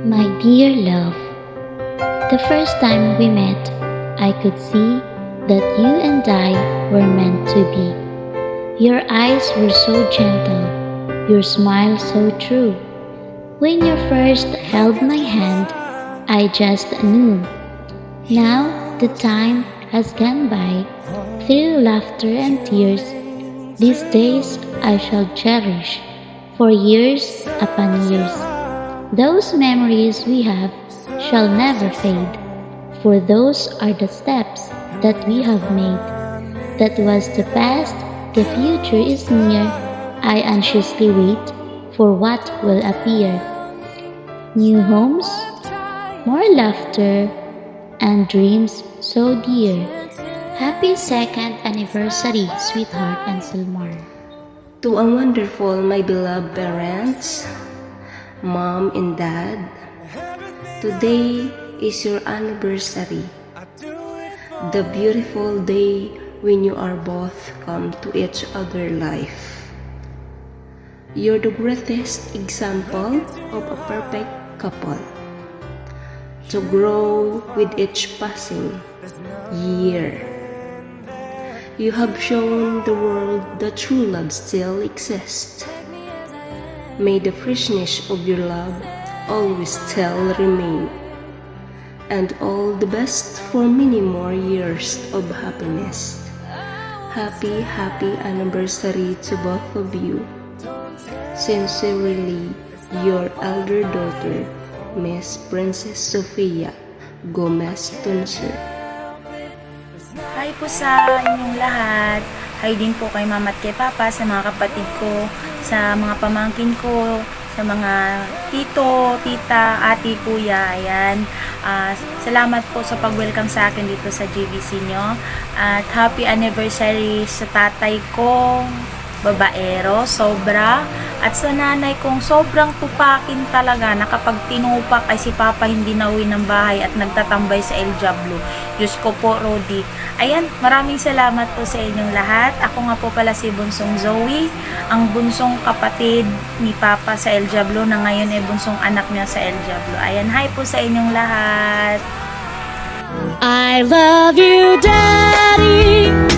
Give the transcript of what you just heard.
My dear love, the first time we met, I could see that you and I were meant to be. Your eyes were so gentle, your smile so true. When you first held my hand, I just knew. Now the time has gone by, through laughter and tears. These days I shall cherish for years upon years. Those memories we have shall never fade, for those are the steps that we have made. That was the past, the future is near. I anxiously wait for what will appear. New homes, more laughter, and dreams so dear. Happy second anniversary, sweetheart and Silmar. To a wonderful, my beloved parents, Mom and Dad, today is your anniversary. The beautiful day when you are both come to each other life. You're the greatest example of a perfect couple. To grow with each passing year. You have shown the world that true love still exists. May the freshness of your love always still remain. And all the best for many more years of happiness. Happy anniversary to both of you. Sincerely, your elder daughter, Miss Princess Sofia Gomez Tuncer. Hi po sa inyong lahat. Hi din po kay mama at kay papa, sa mga kapatid ko, sa mga pamangkin ko, sa mga tito, tita, ate, kuya. Ayan. Salamat po sa pag-welcome sa akin dito sa GBC nyo. At happy anniversary sa tatay kong babaero, sobra. At sa nanay kong sobrang tupakin talaga na kapag tinupak ay si Papa hindi nauwi ng bahay at nagtatambay sa El Diablo. Diyos ko po, Rodi. Ayan, maraming salamat po sa inyong lahat. Ako nga po pala si Bunsong Zoe, ang bunsong kapatid ni Papa sa El Diablo na ngayon ay bunsong anak niya sa El Diablo. Ayan, hi po sa inyong lahat. I love you, Daddy.